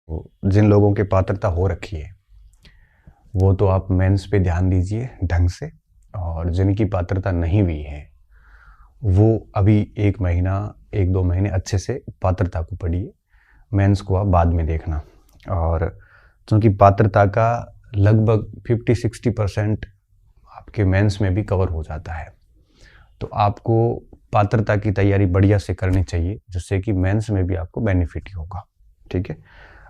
जिन लोगों की पात्रता हो रखी है वो तो आप मेंस पे ध्यान दीजिए ढंग से, और जिनकी पात्रता नहीं हुई है वो अभी 1 महीना 1-2 महीने अच्छे से पात्रता को पढ़िए। मेंस को आप बाद में देखना। और क्योंकि पात्रता का लगभग 50-60% आपके मेंस में भी कवर हो जाता है, तो आपको पात्रता की तैयारी बढ़िया से करनी चाहिए, जिससे कि मेंस में भी आपको बेनिफिट ही होगा। ठीक है,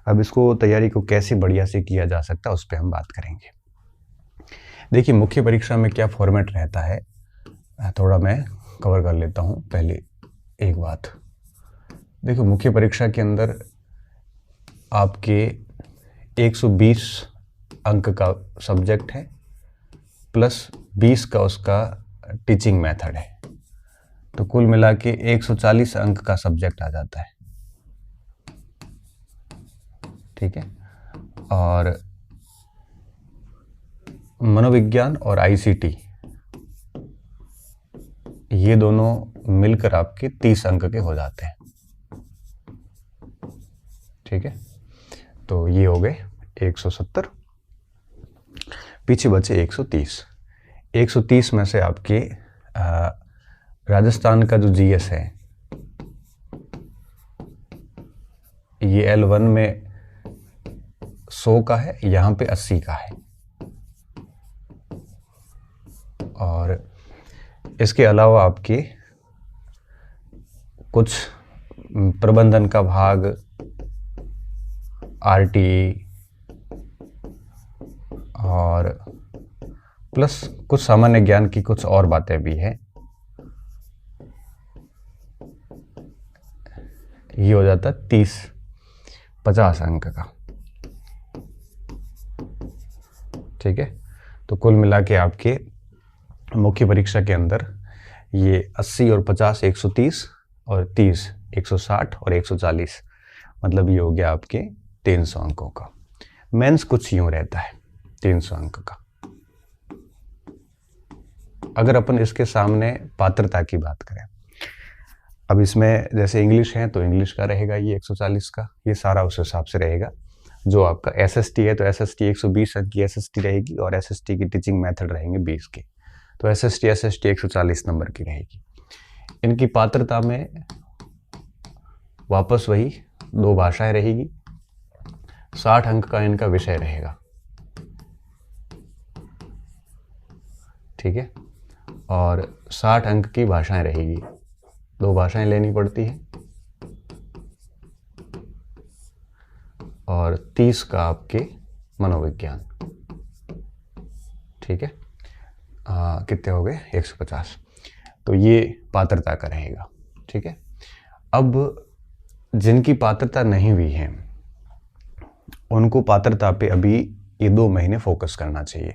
अब इसको तैयारी को कैसे बढ़िया से किया जा सकता है उस पर हम बात करेंगे। देखिए, मुख्य परीक्षा में क्या फॉर्मेट रहता है, थोड़ा मैं कवर कर लेता हूँ। पहले एक बात देखो, मुख्य परीक्षा के अंदर आपके 120 अंक का सब्जेक्ट है, प्लस 20 का उसका टीचिंग मेथड है, तो कुल मिला के 140 अंक का सब्जेक्ट आ जाता है। ठीक है, और मनोविज्ञान और आईसीटी ये दोनों मिलकर आपके 30 अंक के हो जाते हैं। ठीक है, तो ये हो गए 170, पीछे बचे 130। 130 में से आपके राजस्थान का जो जीएस है ये L1 में 100 का है, यहाँ पे 80 का है। और इसके अलावा आपके कुछ प्रबंधन का भाग, आरटीई और प्लस कुछ सामान्य ज्ञान की कुछ और बातें भी हैं, ये हो जाता है 30-50 अंक का। ठीक है, तो कुल मिला के आपके मुख्य परीक्षा के अंदर ये 80 और 50 130 और 30 160 और 140, मतलब ये हो गया आपके 300 अंकों का। मेंस कुछ यूं रहता है 300 अंक का। अगर अपन इसके सामने पात्रता की बात करें, अब इसमें जैसे इंग्लिश है तो इंग्लिश का रहेगा ये 140 का, ये सारा उस हिसाब से रहेगा। जो आपका एसएसटी है तो एसएसटी 120 अंक की एसएसटी रहेगी, और एसएसटी की टीचिंग मेथड रहेंगे 20 के, तो एसएसटी 140 नंबर की रहेगी। इनकी पात्रता में वापस वही 2 भाषाएं रहेगी, 60 अंक का इनका विषय रहेगा। ठीक है, और 60 अंक की भाषाएं रहेगी, 2 भाषाएं लेनी पड़ती है, और 30 का आपके मनोविज्ञान। ठीक है, कितने हो गए 150, तो ये पात्रता का रहेगा। ठीक है, अब जिनकी पात्रता नहीं हुई है उनको पात्रता पे अभी ये 2 महीने फोकस करना चाहिए।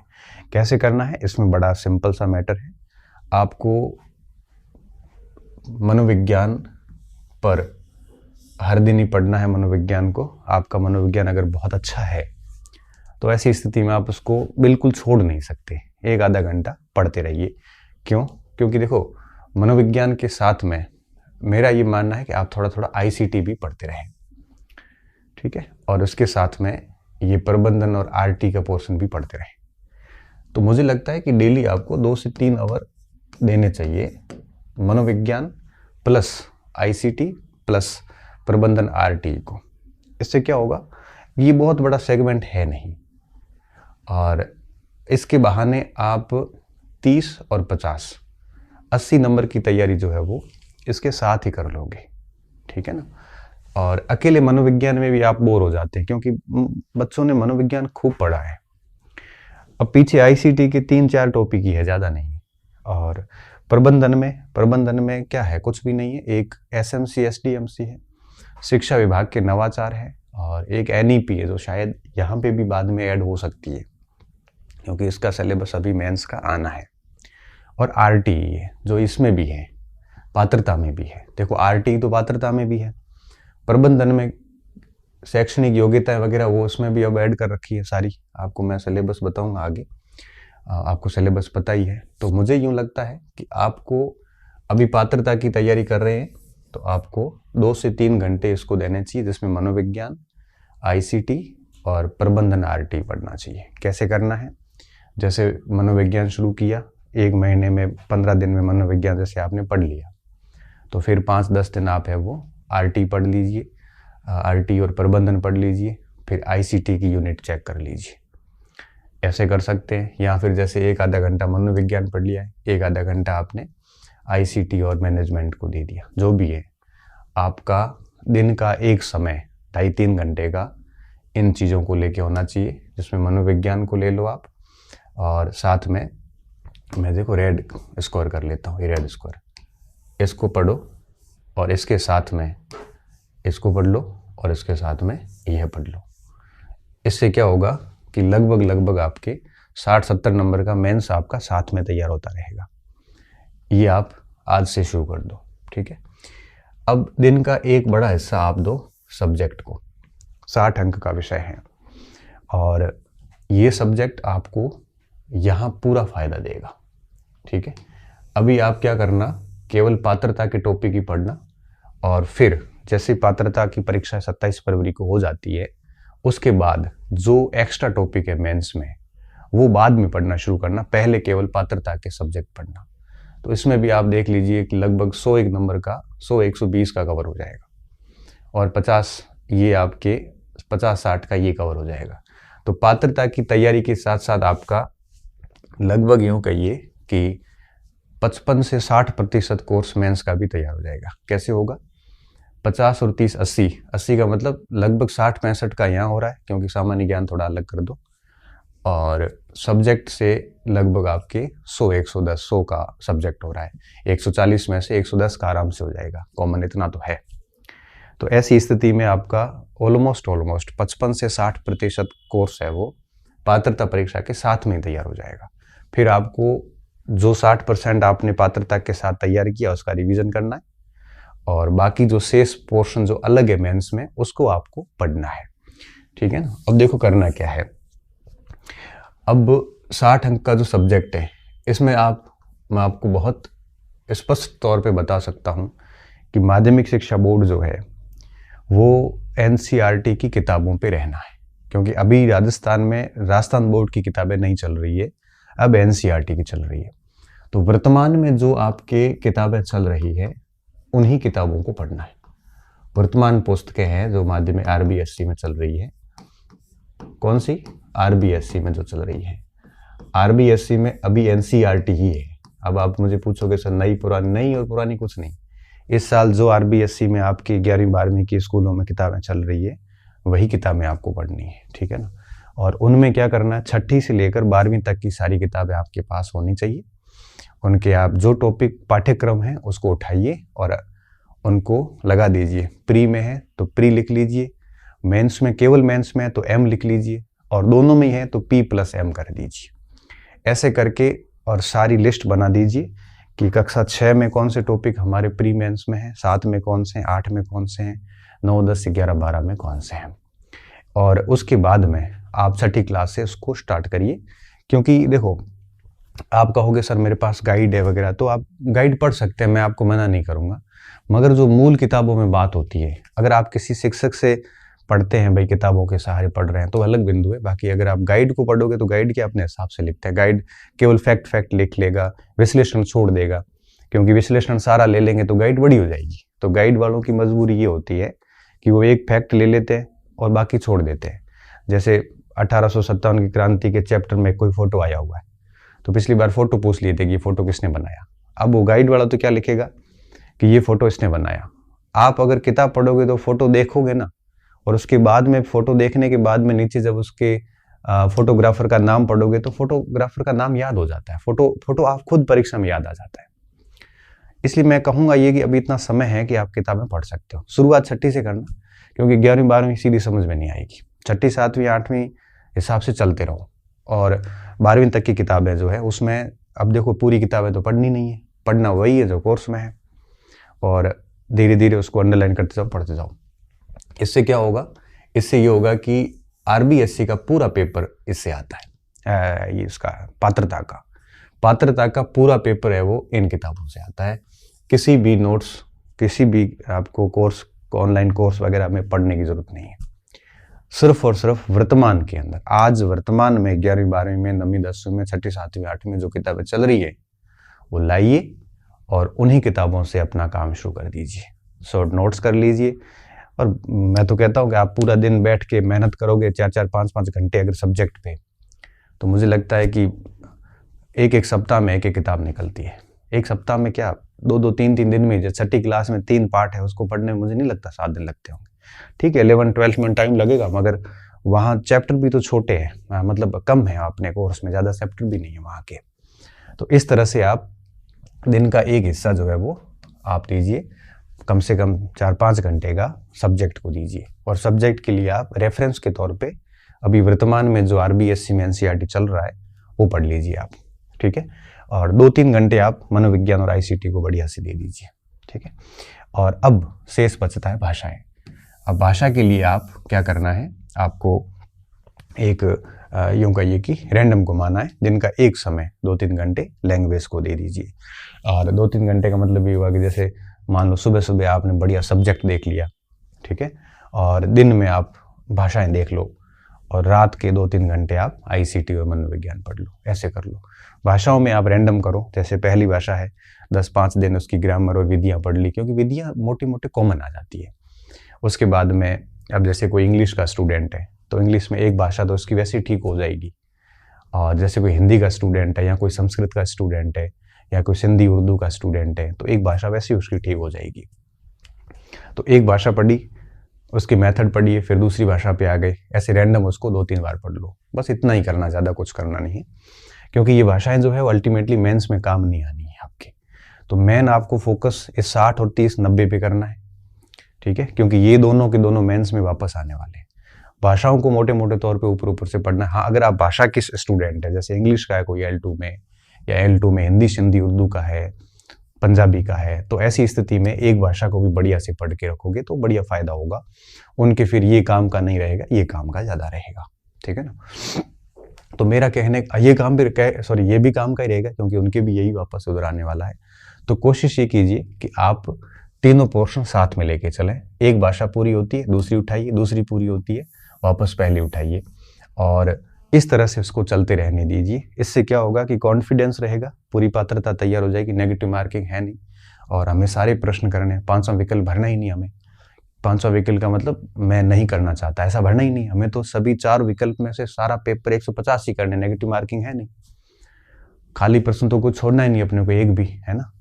कैसे करना है, इसमें बड़ा सिंपल सा मैटर है। आपको मनोविज्ञान पर हर दिन ही पढ़ना है मनोविज्ञान को। आपका मनोविज्ञान अगर बहुत अच्छा है तो ऐसी स्थिति में आप उसको बिल्कुल छोड़ नहीं सकते, 1-आधा घंटा पढ़ते रहिए। क्यों? क्योंकि देखो, मनोविज्ञान के साथ में मेरा ये मानना है कि आप थोड़ा थोड़ा आईसीटी भी पढ़ते रहें। ठीक है, और उसके साथ में ये प्रबंधन और आरटी का पोर्शन भी पढ़ते रहें। तो मुझे लगता है कि डेली आपको 2 से 3 आवर देने चाहिए मनोविज्ञान प्लस आईसीटी प्लस प्रबंधन आरटी को। इससे क्या होगा, ये बहुत बड़ा सेगमेंट है नहीं, और इसके बहाने आप 30 और 50 80 नंबर की तैयारी जो है वो इसके साथ ही कर लोगे। ठीक है ना, और अकेले मनोविज्ञान में भी आप बोर हो जाते हैं, क्योंकि बच्चों ने मनोविज्ञान खूब पढ़ा है। अब पीछे आईसीटी के 3-4 टॉपिक ही है, ज़्यादा नहीं। और प्रबंधन में क्या है, कुछ भी नहीं है। एक एसएमसी एसडीएमसी है, शिक्षा विभाग के नवाचार है, और एक एनईपी है जो शायद यहाँ पे भी बाद में ऐड हो सकती है, क्योंकि इसका सिलेबस अभी मेंस का आना है। और आरटीई है जो इसमें भी है, पात्रता में भी है। देखो, आरटीई तो पात्रता में भी है, प्रबंधन में शैक्षणिक योग्यताएं वगैरह वो उसमें भी अब ऐड कर रखी है सारी। आपको मैं सिलेबस बताऊंगा आगे, आपको सिलेबस पता ही है। तो मुझे यूं लगता है कि आपको अभी पात्रता की तैयारी कर रहे हैं तो आपको 2 से 3 घंटे इसको देने चाहिए, जिसमें मनोविज्ञान, आईसीटी और प्रबंधन आरटी पढ़ना चाहिए। कैसे करना है, जैसे मनोविज्ञान शुरू किया, 1 महीने में 15 दिन में मनोविज्ञान जैसे आपने पढ़ लिया, तो फिर 5-10 दिन आप है वो आरटी पढ़ लीजिए, आरटी और प्रबंधन पढ़ लीजिए, फिर आईसीटी की यूनिट चेक कर लीजिए। ऐसे कर सकते हैं। या फिर जैसे 1 आधा घंटा मनोविज्ञान पढ़ लिया है, 1 आधा घंटा आपने आईसीटी और मैनेजमेंट को दे दिया। जो भी है, आपका दिन का एक समय 2.5-3 घंटे का इन चीज़ों को लेके होना चाहिए, जिसमें मनोविज्ञान को ले लो आप, और साथ में मैं देखो रेड स्कोर कर लेता हूँ, ये रेड स्कोर, इसको पढ़ो और इसके साथ में इसको पढ़ लो और इसके साथ में यह पढ़ लो। इससे क्या होगा कि लगभग आपके 60-70 नंबर का मेंस आपका साथ में तैयार होता रहेगा। ये आप आज से शुरू कर दो, ठीक है। अब दिन का एक बड़ा हिस्सा आप दो सब्जेक्ट को। 60 अंक का विषय है और ये सब्जेक्ट आपको यहाँ पूरा फायदा देगा, ठीक है। अभी आप क्या करना, केवल पात्रता के टॉपिक ही पढ़ना, और फिर जैसे पात्रता की परीक्षा 27 फरवरी को हो जाती है, उसके बाद जो एक्स्ट्रा टॉपिक है मेंस में वो बाद में पढ़ना शुरू करना, पहले केवल पात्रता के सब्जेक्ट पढ़ना। तो इसमें भी आप देख लीजिए कि लगभग 101 नंबर का 100-120 का कवर हो जाएगा, और 50 ये आपके 50-60 का ये कवर हो जाएगा। तो पात्रता की तैयारी के साथ साथ आपका लगभग यूँ कहिए कि 55 से 60% कोर्स मेंस का भी तैयार हो जाएगा। कैसे होगा, 50 और 30 80 का मतलब लगभग 60-65 का यहाँ हो रहा है, क्योंकि सामान्य ज्ञान थोड़ा अलग कर दो, और सब्जेक्ट से लगभग आपके 100-110 100 का सब्जेक्ट हो रहा है। 140 में से 110 का आराम से हो जाएगा, कॉमन इतना तो है। तो ऐसी स्थिति में आपका ऑलमोस्ट 55 से 60% कोर्स है वो पात्रता परीक्षा के साथ में तैयार हो जाएगा। फिर आपको जो 60% आपने पात्रता के साथ तैयार किया उसका रिवीजन करना है, और बाकी जो शेष पोर्शन जो अलग है मेंस में उसको आपको पढ़ना है, ठीक है ना। अब देखो करना क्या है। अब 60 अंक का जो सब्जेक्ट है, इसमें मैं आपको बहुत स्पष्ट तौर पे बता सकता हूँ कि माध्यमिक शिक्षा बोर्ड जो है वो एनसीईआरटी की किताबों पे रहना है, क्योंकि अभी राजस्थान बोर्ड की किताबें नहीं चल रही है, अब एनसीईआरटी की चल रही है। तो वर्तमान में जो आपके किताबें चल रही है उन्हीं किताबों को पढ़ना है। वर्तमान पुस्तकें हैं जो माध्यमिक आरबीएससी में चल रही है। कौन सी? आरबीएससी में जो चल रही है। आरबीएससी में अभी एनसीईआरटी ही है। अब आप मुझे पूछोगे सर नई पुरानी, नहीं और पुरानी कुछ नहीं। इस साल जो आरबीएससी में आपकी 11वीं-12वीं की स्कूलों में किताबें चल रही है वही किताबें आपको पढ़नी है, ठीक है ना। और उनमें क्या करना है, 6ठी से लेकर 12वीं तक की सारी किताबें आपके पास होनी चाहिए। उनके आप जो टॉपिक पाठ्यक्रम है उसको उठाइए और उनको लगा दीजिए। प्री में है तो प्री लिख लीजिए, मेंस में केवल मेंस में है तो एम लिख लीजिए, और दोनों में ही है तो P+M कर दीजिए। ऐसे करके और सारी लिस्ट बना दीजिए कि कक्षा 6 में कौन से टॉपिक हमारे प्री मेंस में हैं, 7 में कौन से हैं, 8 में कौन से हैं, 9, 10, 11, 12 में कौन से हैं। और उसके बाद में आप 6ठी क्लास से उसको स्टार्ट करिए। क्योंकि देखो आप कहोगे सर मेरे पास गाइड है वगैरह, तो आप गाइड पढ़ सकते हैं, मैं आपको मना नहीं करूँगा, मगर जो मूल किताबों में बात होती है, अगर आप किसी शिक्षक से पढ़ते हैं भाई किताबों के सहारे पढ़ रहे हैं तो अलग बिंदु है। बाकी अगर आप गाइड को पढ़ोगे तो गाइड के अपने हिसाब से लिखते हैं। गाइड केवल फैक्ट लिख लेगा, विश्लेषण छोड़ देगा, क्योंकि विश्लेषण सारा ले लेंगे तो गाइड बड़ी हो जाएगी। तो गाइड वालों की मजबूरी ये होती है कि वो एक फैक्ट ले लेते हैं और बाकी छोड़ देते हैं। जैसे 1857 की क्रांति के चैप्टर में कोई फोटो आया हुआ है तो पिछली बार फोटो पूछ लिए थे कि ये फोटो किसने बनाया। अब वो गाइड वाला तो क्या लिखेगा कि ये फोटो इसने बनाया। आप अगर किताब पढ़ोगे तो फोटो देखोगे ना, और उसके बाद में फोटो देखने के बाद में नीचे जब उसके फोटोग्राफर का नाम पढ़ोगे तो फोटोग्राफर का नाम याद हो जाता है। फोटो आप खुद परीक्षा में याद आ जाता है। इसलिए मैं कहूँगा ये कि अभी इतना समय है कि आप किताबें पढ़ सकते हो। शुरुआत 6ठी से करना, क्योंकि 11वीं 12वीं सीधी समझ में नहीं आएगी। 6ठी 7वीं 8वीं हिसाब से चलते रहो, और 12वीं तक की किताबें जो है उसमें अब देखो पूरी किताबें तो पढ़नी नहीं है, पढ़ना वही है जो कोर्स में है, और धीरे धीरे उसको अंडरलाइन करते जाओ, पढ़ते जाओ। इससे क्या होगा, इससे ये होगा कि आरबीएससी का पूरा पेपर इससे आता है। ये इसका पात्रता का पूरा पेपर है वो इन किताबों से आता है। किसी भी नोट्स, किसी भी आपको कोर्स ऑनलाइन कोर्स वगैरह में पढ़ने की जरूरत नहीं है। सिर्फ और सिर्फ वर्तमान के अंदर, आज वर्तमान में 11वीं 12वीं में 9वीं 10वीं में 6ठी 7वीं 8वीं में जो किताबें चल रही है वो लाइए और उन्हीं किताबों से अपना काम शुरू कर दीजिए। शॉर्ट नोट्स कर लीजिए। और मैं तो कहता हूँ कि आप पूरा दिन बैठ के मेहनत करोगे 4-4 5-5 घंटे अगर सब्जेक्ट पे, तो मुझे लगता है कि एक सप्ताह में एक किताब निकलती है। एक सप्ताह में क्या 2-2 3-3 दिन में, जैसे 6ठी क्लास में 3 पार्ट है उसको पढ़ने में मुझे नहीं लगता 7 दिन लगते होंगे। ठीक है 11-12 में टाइम लगेगा, मगर वहाँ चैप्टर भी तो छोटे हैं, मतलब कम है अपने कोर्स में, ज़्यादा चैप्टर भी नहीं है वहाँ के। तो इस तरह से आप दिन का एक हिस्सा जो है वो आप दीजिए, कम से कम 4-5 घंटे का सब्जेक्ट को दीजिए। और सब्जेक्ट के लिए आप रेफरेंस के तौर पे अभी वर्तमान में जो RBSC में NCERT चल रहा है वो पढ़ लीजिए आप, ठीक है। और 2-3 घंटे आप मनोविज्ञान और ICT को बढ़िया से दे दीजिए, ठीक है। और अब शेष बचता है भाषाएं। अब भाषा के लिए आप क्या करना है, आपको एक यूँ कहिए कि रैंडम घुमाना है। दिन का एक समय 2-3 घंटे लैंग्वेज को दे दीजिए। और 2-3 घंटे का मतलब ये हुआ कि जैसे मान लो सुबह सुबह आपने बढ़िया सब्जेक्ट देख लिया, ठीक है, और दिन में आप भाषाएं देख लो, और रात के 2-3 घंटे आप ICT और मनोविज्ञान पढ़ लो। ऐसे कर लो। भाषाओं में आप रैंडम करो, जैसे पहली भाषा है 10-5 दिन उसकी ग्रामर और विधियाँ पढ़ ली, क्योंकि विधियाँ मोटी मोटी कॉमन आ जाती है। उसके बाद में अब जैसे कोई इंग्लिश का स्टूडेंट है तो इंग्लिश में एक भाषा तो उसकी वैसे ही ठीक हो जाएगी। और जैसे कोई हिंदी का स्टूडेंट है या कोई संस्कृत का स्टूडेंट है या कोई सिंधी उर्दू का स्टूडेंट है तो एक भाषा वैसे ही उसकी ठीक हो जाएगी। तो एक भाषा पढ़ी, उसकी मेथड पढ़िए, फिर दूसरी भाषा पे आ गए, ऐसे रैंडम उसको 2-3 बार पढ़ लो। बस इतना ही करना, ज़्यादा कुछ करना नहीं, क्योंकि ये भाषाएं जो है वो अल्टीमेटली मेंस में काम नहीं आनी है आपके। तो मेन आपको फोकस इस 60 और 30-90 पे करना है, ठीक है, क्योंकि ये दोनों के दोनों मेंस में वापस आने वाले हैं। भाषाओं को मोटे मोटे तौर पे ऊपर से पढ़ना है। हाँ, अगर आप भाषा के स्टूडेंट है, जैसे इंग्लिश का है कोई L2 में, या L2 में हिंदी सिंधी उर्दू का है, पंजाबी का है, तो ऐसी स्थिति में एक भाषा को भी बढ़िया से पढ़ के रखोगे तो बढ़िया फायदा होगा उनके। फिर ये काम का नहीं रहेगा, ये काम का ज़्यादा रहेगा, ठीक है ना। तो मेरा कहने ये काम भी ये भी काम का ही रहेगा, क्योंकि उनके भी यही वापस उधर आने वाला है। तो कोशिश ये कीजिए कि आप तीनों पोर्शन साथ में लेके चलें। एक भाषा पूरी होती है, दूसरी उठाइए, दूसरी पूरी होती है, वापस पहले उठाइए, और इस तरह से उसको चलते रहने दीजिए। इससे क्या होगा कि कॉन्फिडेंस रहेगा, पूरी पात्रता तैयार हो जाएगी, नेगेटिव मार्किंग है नहीं, और हमें सारे प्रश्न करने हैं। 5वां विकल्प भरना ही नहीं हमें। 5वां विकल्प का मतलब मैं नहीं करना चाहता, ऐसा भरना ही नहीं हमें। तो सभी 4 विकल्प में से सारा पेपर 150 ही करने, नेगेटिव मार्किंग है नहीं। खाली प्रश्न तो कुछ छोड़ना ही नहीं अपने को, एक भी, है ना।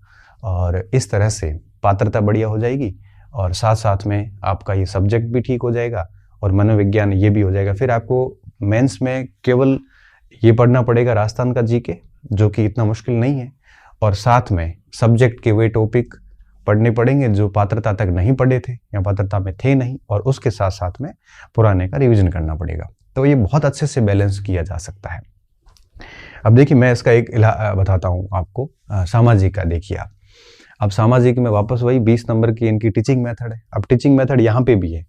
और इस तरह से पात्रता बढ़िया हो जाएगी, और साथ साथ में आपका ये सब्जेक्ट भी ठीक हो जाएगा और मनोविज्ञान ये भी हो जाएगा। फिर आपको मेंस में केवल ये पढ़ना पड़ेगा राजस्थान का जीके, जो कि इतना मुश्किल नहीं है, और साथ में सब्जेक्ट के वे टॉपिक पढ़ने पड़ेंगे जो पात्रता तक नहीं पढ़े थे या पात्रता में थे नहीं, और उसके साथ साथ में पुराने का रिवीजन करना पड़ेगा। तो ये बहुत अच्छे से बैलेंस किया जा सकता है। अब देखिए मैं इसका एक बताता हूँ आपको, सामाजिक का। देखिए आप, अब सामाजिक में वापस वही 20 नंबर की इनकी टीचिंग मेथड है। अब टीचिंग मेथड यहाँ पे भी है,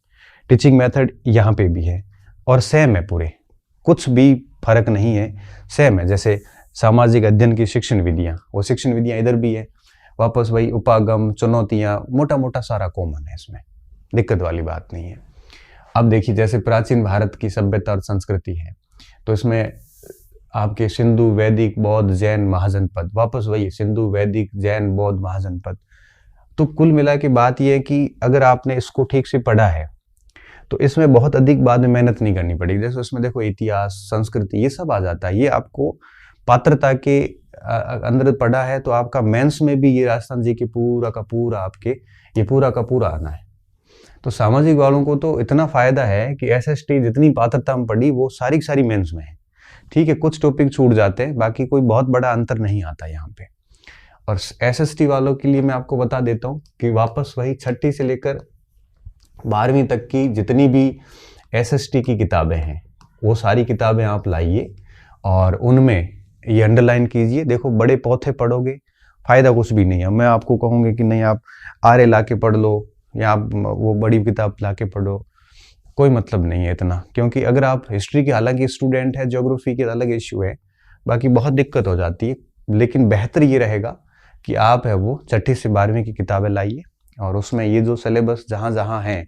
टीचिंग मेथड यहाँ पे भी है, और सेम है पूरे, कुछ भी फर्क नहीं है, सेम है। जैसे सामाजिक अध्ययन की शिक्षण विधियाँ, वो शिक्षण विधियाँ इधर भी है, वापस वही उपागम, चुनौतियाँ, मोटा मोटा सारा कॉमन है, इसमें दिक्कत वाली बात नहीं है। अब देखिए जैसे प्राचीन भारत की सभ्यता और संस्कृति है, तो इसमें आपके सिंधु, वैदिक, बौद्ध, जैन, महाजनपद, वापस वही सिंधु, वैदिक, जैन, बौद्ध, महाजनपद। तो कुल मिला के बात यह है कि अगर आपने इसको ठीक से पढ़ा है तो इसमें बहुत अधिक बाद में मेहनत नहीं करनी पड़ेगी। जैसे उसमें देखो इतिहास, संस्कृति, ये सब आ जाता है। ये आपको पात्रता के अंदर पढ़ा है तो आपका मेंस में भी ये राजस्थान जी के पूरा का पूरा आपके ये पूरा का पूरा आना है। तो सामाजिक वालों को तो इतना फायदा है कि SST जितनी पात्रता हम पढ़ी वो सारी सारी मेंस में है, ठीक है। कुछ टॉपिक छूट जाते हैं, बाकी कोई बहुत बड़ा अंतर नहीं आता यहाँ पे। और SST वालों के लिए मैं आपको बता देता हूँ कि वापस वही 6ठी से लेकर 12वीं तक की जितनी भी SST की किताबें हैं वो सारी किताबें आप लाइए और उनमें ये अंडरलाइन कीजिए। देखो बड़े पौधे पढ़ोगे फायदा कुछ भी नहीं है। मैं आपको कहूँगी कि नहीं आप आर्य ला के पढ़ लो या आप वो बड़ी किताब ला के पढ़ो, कोई मतलब नहीं है इतना। क्योंकि अगर आप हिस्ट्री के हालांकि स्टूडेंट है, ज्योग्राफी के अलग इश्यू है, बाकी बहुत दिक्कत हो जाती है। लेकिन बेहतर ये रहेगा कि आप है वो 6ठी से 12वीं की किताबें लाइए और उसमें ये जो सिलेबस जहाँ जहाँ हैं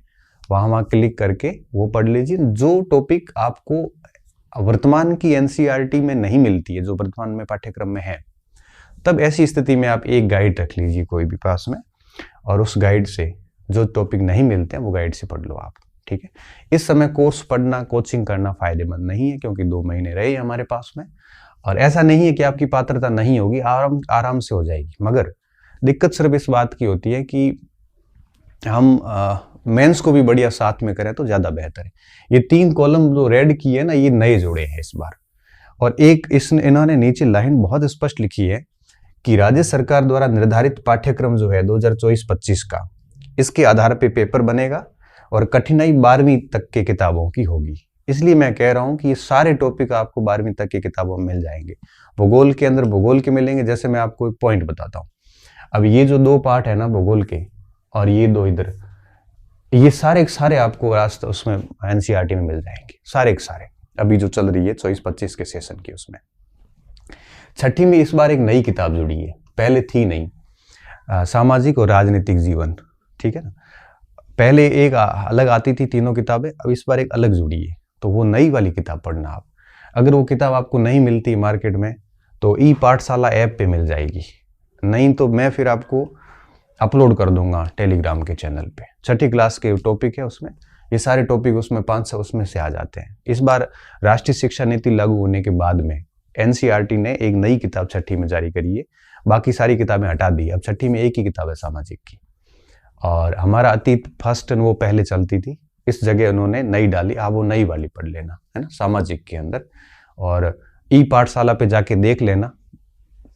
वहाँ क्लिक करके वो पढ़ लीजिए। जो टॉपिक आपको वर्तमान की एनसीईआरटी में नहीं मिलती है, जो वर्तमान में पाठ्यक्रम में है, तब ऐसी स्थिति में आप एक गाइड रख लीजिए कोई भी पास में, और उस गाइड से जो टॉपिक नहीं मिलते हैं वो गाइड से पढ़ लो आप, ठीक है। इस समय कोर्स पढ़ना, कोचिंग करना फायदेमंद नहीं है, क्योंकि 2 महीने रहे हमारे पास में, और ऐसा नहीं है कि आपकी पात्रता नहीं होगी, आराम से हो जाएगी। मगर दिक्कत सिर्फ इस बात की होती है कि हम मेंस को भी बढ़िया साथ में करें तो ज़्यादा बेहतर है। ये 3 कॉलम जो रेड की है ना, ये नए जुड़े हैं इस बार। और एक इन्होंने नीचे लाइन बहुत स्पष्ट लिखी है कि राज्य सरकार द्वारा निर्धारित पाठ्यक्रम जो है 2024-25 का, इसके आधार पे पेपर बनेगा और कठिनाई 12वीं तक के किताबों की होगी। इसलिए मैं कह रहा हूँ कि ये सारे टॉपिक आपको 12वीं तक की किताबों में मिल जाएंगे। भूगोल के अंदर भूगोल के मिलेंगे। जैसे मैं आपको एक पॉइंट बताता हूँ, अब ये जो 2 पार्ट है ना भूगोल के, और ये 2 इधर, ये सारे आपको रास्ते उसमें एनसीईआरटी में मिल जाएंगे, सारे के सारे, अभी जो चल रही है 24-25 के सेशन की। उसमें 6ठी में इस बार एक नई किताब जुड़ी है, पहले थी नहीं, सामाजिक और राजनीतिक जीवन, ठीक है ना। पहले एक अलग आती थी तीनों किताबें, अब इस बार एक अलग जुड़ी है, तो वो नई वाली किताब पढ़ना आप। अगर वो किताब आपको नहीं मिलती मार्केट में तो ई पाठशाला ऐप पे मिल जाएगी, नहीं तो मैं फिर आपको अपलोड कर दूंगा टेलीग्राम के चैनल पे। 6ठी क्लास के टॉपिक है उसमें, ये सारे टॉपिक उसमें 500 उसमें से आ जाते हैं। इस बार राष्ट्रीय शिक्षा नीति लागू होने के बाद में एनसीईआरटी ने एक नई किताब 6ठी में जारी करी है, बाकी सारी किताबें हटा दी। अब 6ठी में एक ही किताब है सामाजिक की, और हमारा अतीत फर्स्ट वो पहले चलती थी, इस जगह उन्होंने नई डाली। आप वो नई वाली पढ़ लेना, है ना, सामाजिक के अंदर। और ई पाठशाला पे जाके देख लेना,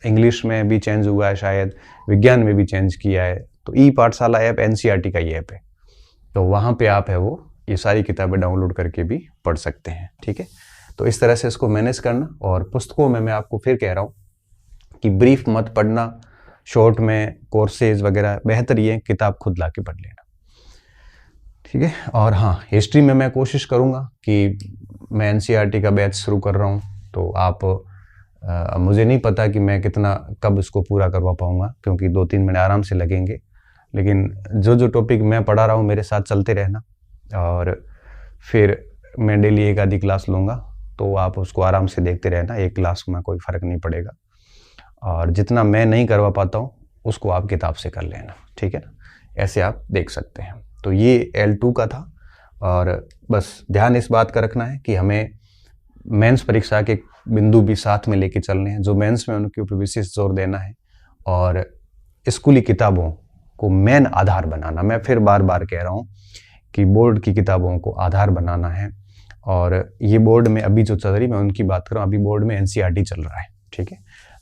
इंग्लिश में भी चेंज हुआ है, शायद विज्ञान में भी चेंज किया है। तो ई पाठशाला ऐप एनसीईआरटी का ही ऐप है, तो वहाँ पे आप है वो ये सारी किताबें डाउनलोड करके भी पढ़ सकते हैं, ठीक है। तो इस तरह से इसको मैनेज करना। और पुस्तकों में मैं आपको फिर कह रहा हूँ कि ब्रीफ मत पढ़ना, शॉर्ट में कोर्सेज वगैरह बेहतर ये किताब खुद ला के पढ़ लेना, ठीक है। और हाँ, हिस्ट्री में मैं कोशिश करूँगा कि मैं एनसीईआरटी का बैच शुरू कर रहा हूँ, तो आप मुझे नहीं पता कि मैं कब इसको पूरा करवा पाऊँगा, क्योंकि 2-3 महीने आराम से लगेंगे। लेकिन जो टॉपिक मैं पढ़ा रहा हूँ मेरे साथ चलते रहना, और फिर मैं डेली एक आधी क्लास लूँगा, तो आप उसको आराम से देखते रहना। एक क्लास में कोई फ़र्क नहीं पड़ेगा, और जितना मैं नहीं करवा पाता हूँ उसको आप किताब से कर लेना, ठीक है ना। ऐसे आप देख सकते हैं। तो ये L2 का था, और बस ध्यान इस बात का रखना है कि हमें मेंस परीक्षा के बिंदु भी साथ में लेके चलने हैं। जो मेंस में उनके ऊपर विशेष जोर देना है, और स्कूली किताबों को मेन आधार बनाना। मैं फिर बार बार कह रहा हूँ कि बोर्ड की किताबों को आधार बनाना है। और ये बोर्ड में अभी जो चल रही, मैं उनकी बात कर रहा हूँ, अभी बोर्ड में एनसीईआरटी चल रहा है, ठीक है।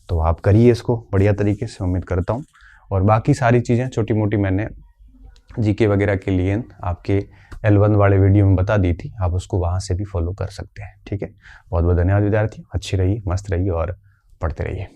तो आप करिए इसको बढ़िया तरीके से, उम्मीद करता हूँ। और बाकी सारी चीज़ें छोटी मोटी मैंने जीके वगैरह के लिए आपके L1 वाले वीडियो में बता दी थी, आप उसको वहाँ से भी फॉलो कर सकते हैं, ठीक है। बहुत बहुत धन्यवाद विद्यार्थी, अच्छी रहिए, मस्त रहिए और पढ़ते रहिए।